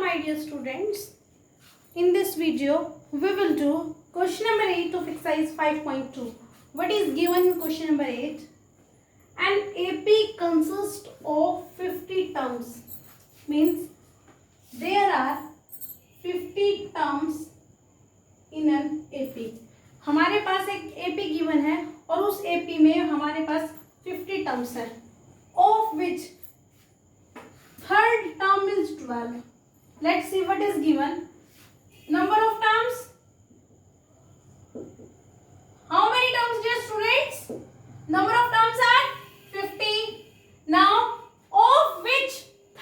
my dear students. In this video, we will do question number 8 of exercise 5.2. What is given in question number 8? An AP consists of 50 terms. Means there are 50 terms in an AP. हमारे पास एक AP given है और उस AP में हमारे पास 50 terms है. Of which third term is 12. Let's see what is given. Number of terms. How many terms, dear students? Number of terms are 50. Now, of which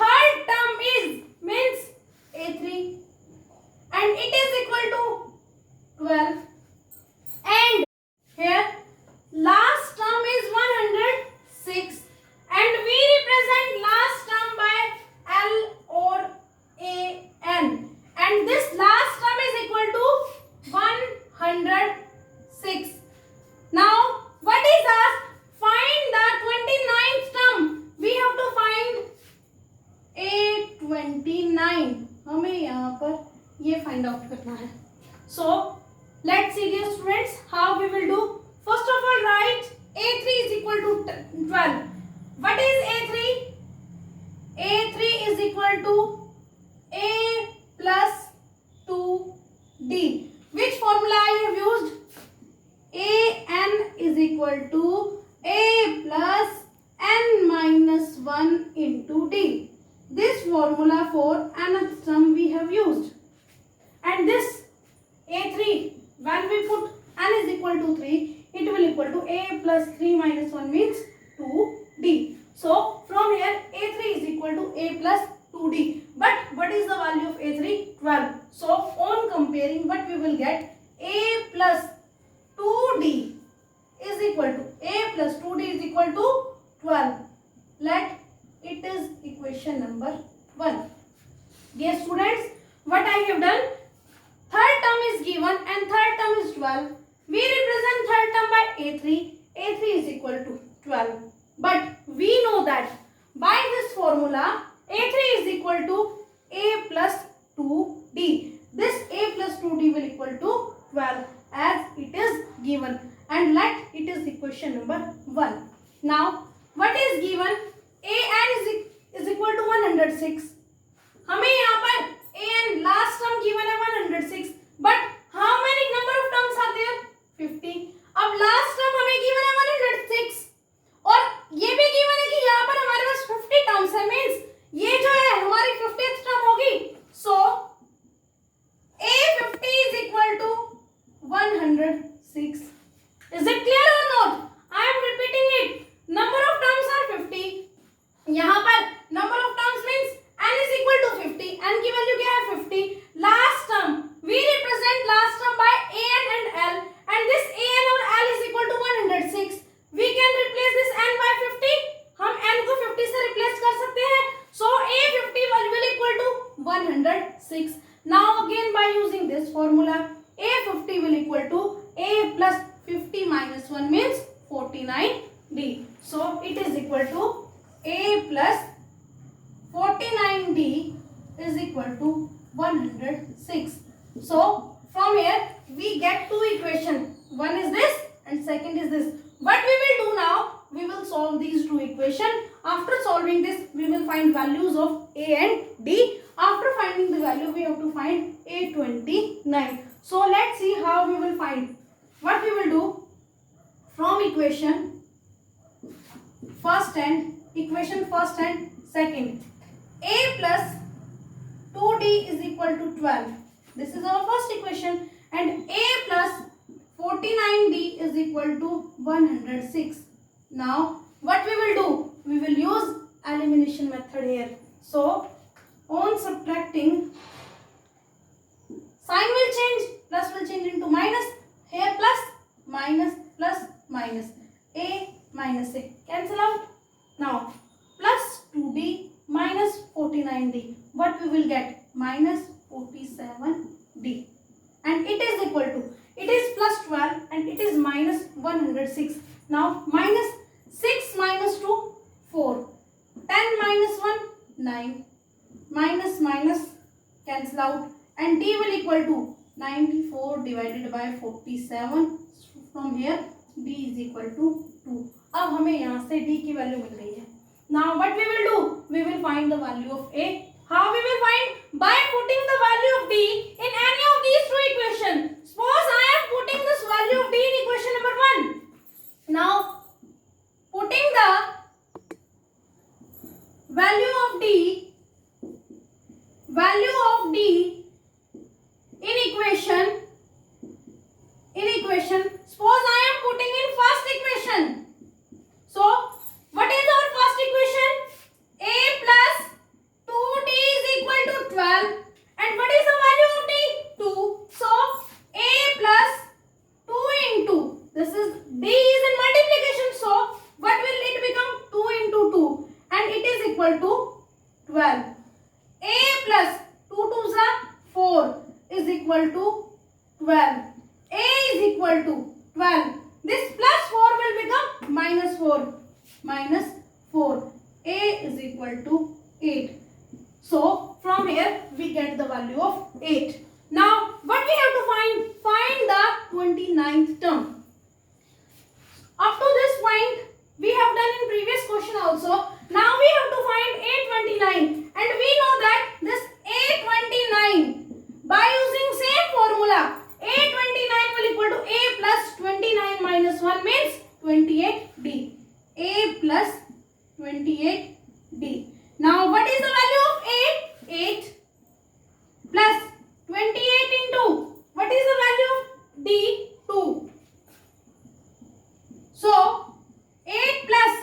third term is means A3, and it is equal to 12. And here last term is 106, and we represent last term by L or AN, and this last term is equal to 106. Now what is asked? Find the 29th term. We have to find A29. हमें यहाँ पर ये find out करना है. So let's see, dear students, how we will do. First of all, write A3 is equal to 12. What is A3? A3 is equal to A plus 2D. Which formula I have used? AN is equal to A plus N minus 1 into D. This formula for nth term we have used. And this A3, when we put n is equal to 3, it will equal to A plus 3 minus 1 means 2D. So from here A3 is equal to A plus 2D. But what is the value of A3? 12. So on comparing, what we will get? A plus 2D is equal to A plus 2D is equal to 12. Let it is equation number 1. Dear students, what I have done? Third term is given and third term is 12. We represent third term by A3. A3 is equal to 12. But we know that by this formula A3 is equal to A plus 2D. This A plus 2D will equal to 12 as it is given, and let it is equation number 1. Now what is given? AN is equal to 106. हमें यहाँ पर AN last term given है 106, but how many number of terms are there? 50. अब last term हमें given है 106 और ये भी given है कि यहाँ पर हमारे पास 50 terms है, means ये जो है हमारी 50th term होगी. So A50 is equal to 106. Is it clear or not? I am repeating it. Number of terms are 50. यहाँ पर number of terms means n is equal to 50. n की value क्या है? 50. Last term we represent last term by an and l, and this an और l is equal to 106. We can replace this n by 50. हम n को 50 से replace कर सकते हैं. So A50 will equal to 106. Now again by using this formula, A50 will equal to A plus 50 minus 1 means 49D. So it is equal to A plus 49D is equal to 106. So from here we get two equations. One is this and second is this. What we will do now? We will solve these two equations. After solving this, we will find values of A and D. After finding the value, we have to find A29. So let's see how we will find. What we will do? From equation first and second, A plus 2D is equal to 12. This is our first equation, and A plus 49D is equal to 106. Now what we will do? We will use elimination method here. So on subtracting, sign will change, plus will change into minus. Here plus, minus, plus, minus. A minus A cancel out. Now plus 2D minus 49D. What we will get? Minus 47D. And it is equal to, it is plus 12 and it is minus 106. Now minus 6 minus 2, 4. 10 minus 1, 9. Minus minus cancel out, and d will equal to 94 divided by 47. From here d is equal to 2. अब हमें यहाँ से d की value मिल गई है. Now what we will do? We will find the value of a. How we will find? By putting the value of d in any of these two equations. Suppose I am putting this value of d in equation number 1. Now putting the value of d in equation. Suppose I am putting in first equation. So what is our first equation? A plus 2d is equal to 12. And what is the value of d? 2. So a plus 2 into, this is d is in multiplication, so what will it become? 2 into 2, and it is equal to 12. A plus 2 to the 4 is equal to 12. A is equal to 12. This plus 4 will become minus 4. Minus 4. A is equal to 8. So from here we get the value of 8. Now what we have to find? Find the 29th term. Up to this point we have done in previous question also. Now we have to find A29, and we know that this A29, by using same formula, A29 will equal to A plus 29 minus 1 means 28d. A plus 28d. Now what is the value of A? 8 plus 28 into, what is the value of d? 2. So 8 plus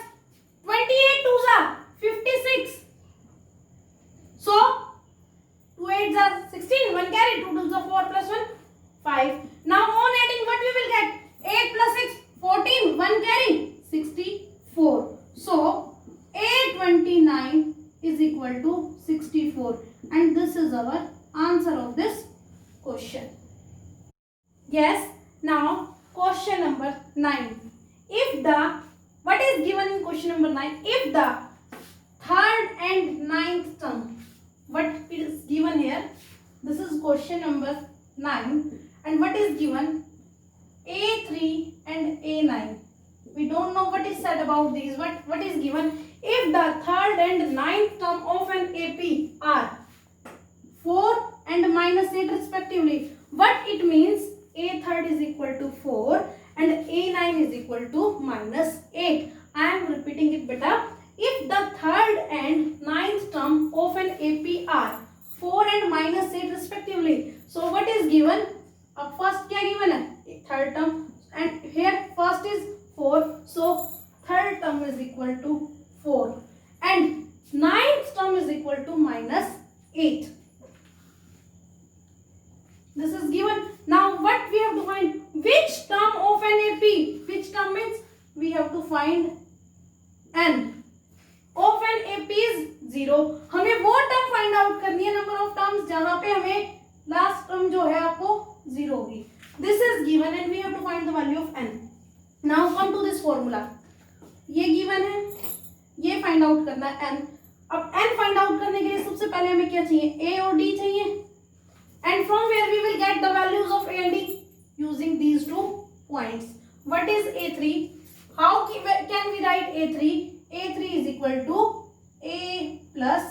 28 to the 56. So 2 8s are 16. 1 carry. 2 to the 4 plus 1 5. Now on adding, what we will get? 8 plus 6 14. 1 carry 64. So A29 is equal to 64, and this is our answer of this question. Yes. Now question number 9. If the, what is given in question number 9? If the third and ninth term, what is given here? This is question number 9, and what is given? A3 and A9. We don't know what is said about these. What is given? If the third and ninth term of an AP are 4 and minus 8 respectively, what it means? A third is equal to 4 and A9 is equal to minus 8. I am repeating it beta. If the third and ninth term of an AP are 4 and minus 8 respectively, so what is given? First क्या given है? Third term, and here first is 4, so third term is equal to 4 and ninth term is equal to minus 8. This is given. Now what we have to find? Which term of an AP? Which term means we have to find n of an AP is 0. हमें वो term find out करनी है, number of terms जहाँ पे हमें last term जो है आपको 0 होगी. This is given and we have to find the value of n. Now come to this formula. ये given है, ये find out करना है n. अब n find out करने के लिए सबसे पहले हमें क्या चाहिए? A और D चाहिए. And from where we will get the values of A and D? Using these 2 points. What is A3? How can we write A3? A3 is equal to A plus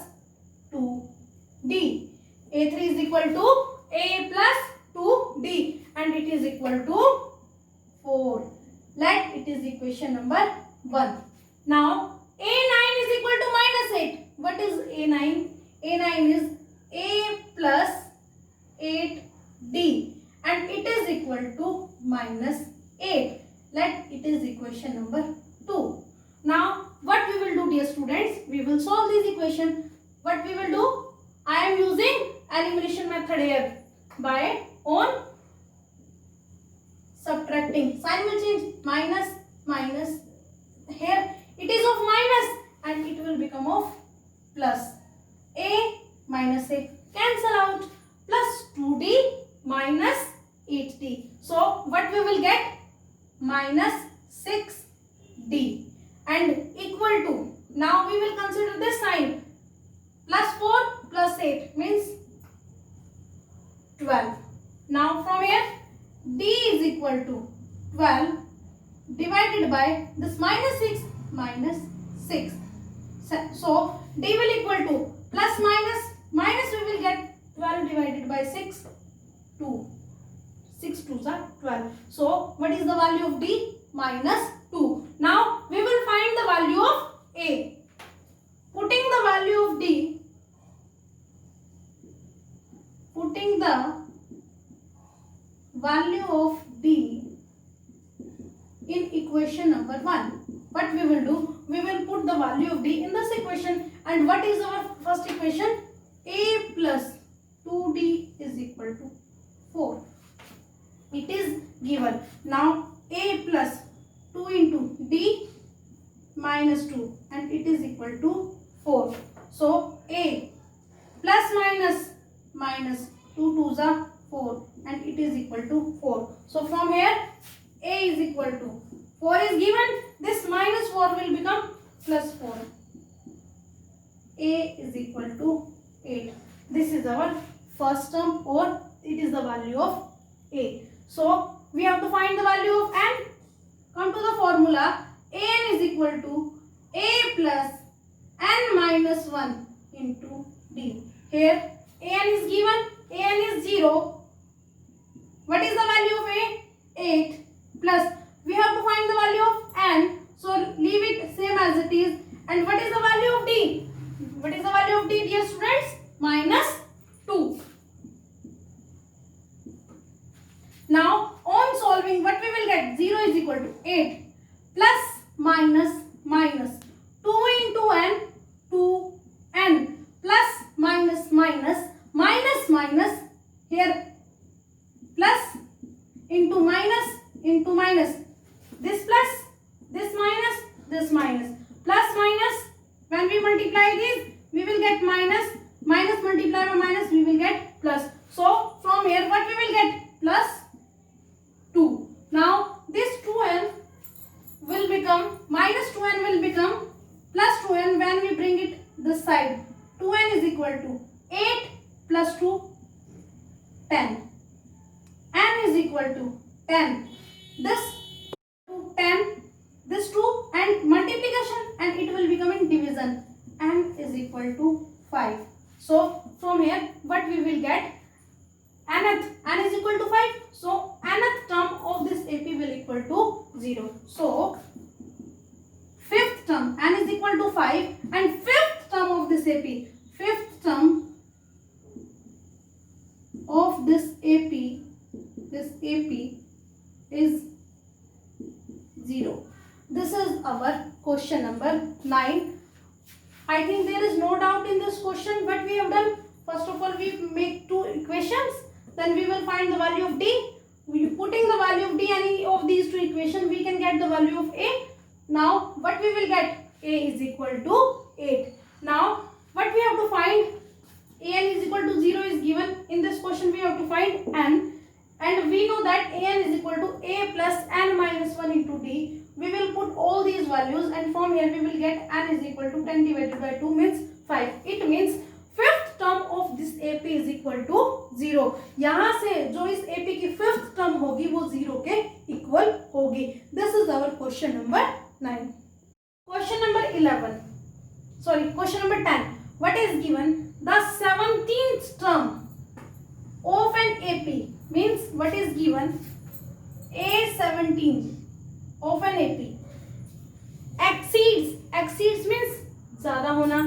2D. A3 is equal to A plus 2D, and it is equal to 4. Let it is equation number 1. Now A9 is equal to minus 8. What is A9? A9 is A plus 8D, and it is equal to minus 8. Let it is equation number 2. Now what we will do, dear students? We will solve this equation. What we will do? I am using elimination method here by on subtracting. Sign will change. Minus minus. Here it is of minus and it will become of plus. A minus A cancel out. Plus 2D minus 8D. So what we will get? Minus 6D and equal to. Now we will consider this sign. Plus 4 plus 8 means 12. Now from here D is equal to 12 divided by this minus 6 minus 6. So D will equal to plus minus we will get 12 divided by 6 2. 6 2s are 12. So what is the value of D? Minus 2. Now we will find the value of A. Putting the value of D in equation number 1. What we will do? We will put the value of D in this equation. And what is our first equation? A plus 2D is equal to 4. It is given. Now A plus 2 into D minus 2 and it is equal to 4. So A plus minus 2 2s are 4 and it is equal to 4. So from here A is equal to 4 is given. This minus 4 will become plus 4. A is equal to 8. This is our first term, or it is the value of A. So we have to find the value of n. Come to the formula. An is equal to A plus n minus 1 into D. Here An is given. An is 0. What is the value of A? 8 plus. We have to find the value of n. So leave it same as it is. And what is the value of D? What is the value of D, dear students? Minus 2. Now on solving, what we will get? 0 is equal to 8 plus minus 2 into n, 2n plus minus here plus into minus this plus this minus plus minus. When we multiply these, we will get minus multiplied by minus, we will get plus. So from here what we will get? Plus 2. Now this 2n will become minus 2n will become plus 2n when we bring it this side. 2n is equal to 8 plus 2 10. N is equal to 10. This to 10, this 2 and multiplication, and it will become in division. N is equal to 5. So from here what we will get? Nth, n is equal to 5. So nth term of this AP will equal to 0. So fifth term, n is equal to 5, and fifth term of this AP, fifth term of this AP is 0. This is our question number 9. I think there is no doubt in this question. What we have done, first of all we make two equations, then we will find the value of D. Putting the value of D any of these two equations, we can get the value of A. Now what we will get? A is equal to 8. Now what we have to find? An is equal to 0 is given. In this question we have to find n, and we know that An is equal to A plus n minus 1 into D. We will put all these values, and from here we will get n is equal to 10 divided by 2 means 5. It means fifth term of this AP is equal to 0. यहाँ से जो इस AP की fifth term होगी वो 0 के equal होगी. This is our question number 9. Question number 11. Sorry, question number 10. What is given? The 17th term of an AP means what is given? A17 of an AP exceeds means ज़्यादा होना.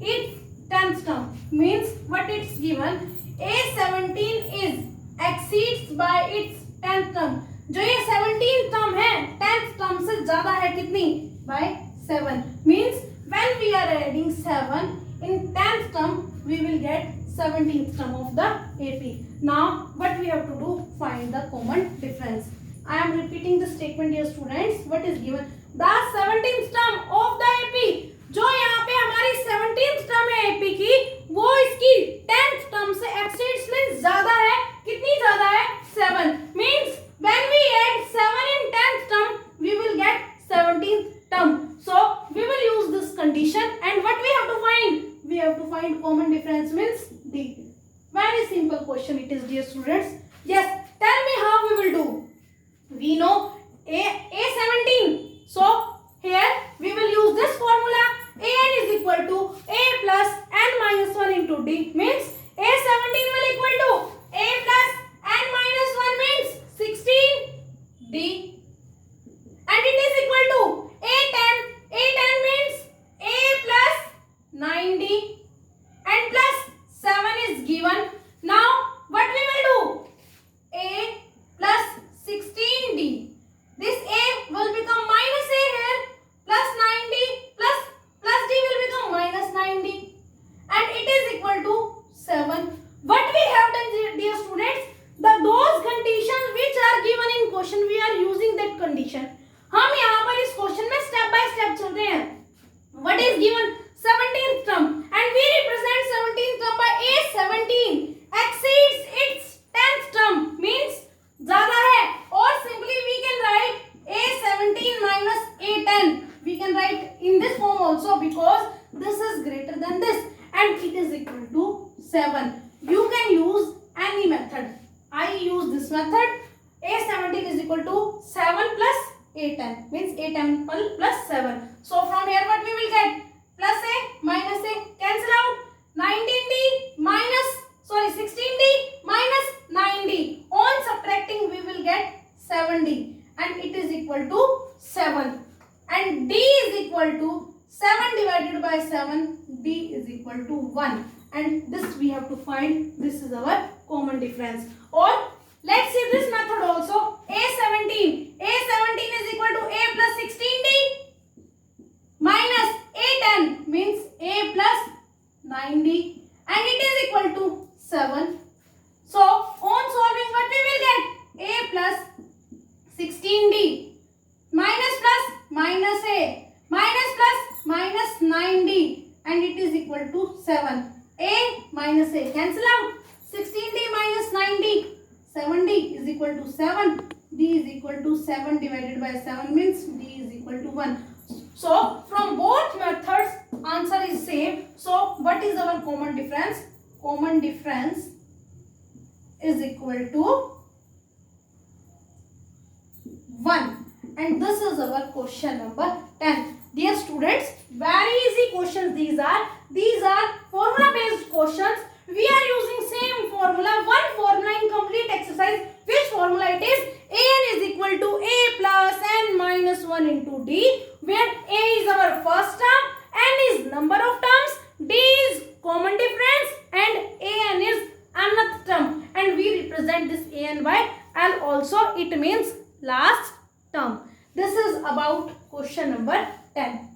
Its 10th term means what it's given? A17 is exceeds by its 10th term. जो ये 17th term है 10th term से ज़्यादा है कितनी? By 7. Means when we are adding 7 in 10th term, we will get 17th term of the AP. Now what we have to do? Find the common difference. I am repeating the statement, dear students. What is given? The 17th term of the AP. जो यहाँ पे हमारी 17th term है AP की, वो इसकी 10th term से exceeds means ज़्यादा है. कितनी ज़्यादा है? 7. Means when we add 7 in 10th term, we will get 17th term. So we will use this condition, and what we have to find? We have to find common difference means D. When very simple question it is, dear students. Yes, tell me how we will do. We know A17. So here we will use this formula. An is equal to A plus n minus 1 into D, means A17 will equal to A plus n minus 1 means 16D. And it is equal to A10. A10 means A plus 9D. And plus 7 is given. Now what we will do? A plus 16D. This A will become minus A here. Plus 9D plus D will become minus 9D. And it is equal to 7. What we have done, dear students? Those conditions which are given in question, we are using that condition. हम यहाँ पर इस question में step by step चलते हैं. What is given? 17th term, and we represent 17th term by A17 exceeds its 10th term, means ज़्यादा है. Or simply we can write A17 minus A10. We can write in this form also because this is greater than this, and it is equal to 7. You can use any method. I use this method. A17 is equal to 7 plus A10, means A10 plus 7. So from here what we will get? Plus A minus A cancel out. 16D minus 9D. On subtracting we will get 7D, and it is equal to 7. And D is equal to 7 divided by 7. D is equal to 1. And this we have to find. This is our common difference. Or let's see this method also. A17 is equal to A plus 16D minus A10 means A plus 9D, and it is equal to 7. So on solving what we will get? A plus 16D minus plus minus A minus plus minus 9D, and it is equal to 7. A minus A cancel out. 16D minus 9D. 7D is equal to 7. D is equal to 7 divided by 7 means D is equal to 1. So from both methods answer is same. So what is our common difference? Common difference is equal to 1. And this is our question number 10. Dear students, very easy questions these are. These are formula based questions. We are using same formula, one formula in complete exercise. Which formula it is? An is equal to A plus n minus 1 into D, where A is our first term, n is number of terms, D is common difference, and an is nth term. And we represent this an by L also. It means last term. This is about question number 10.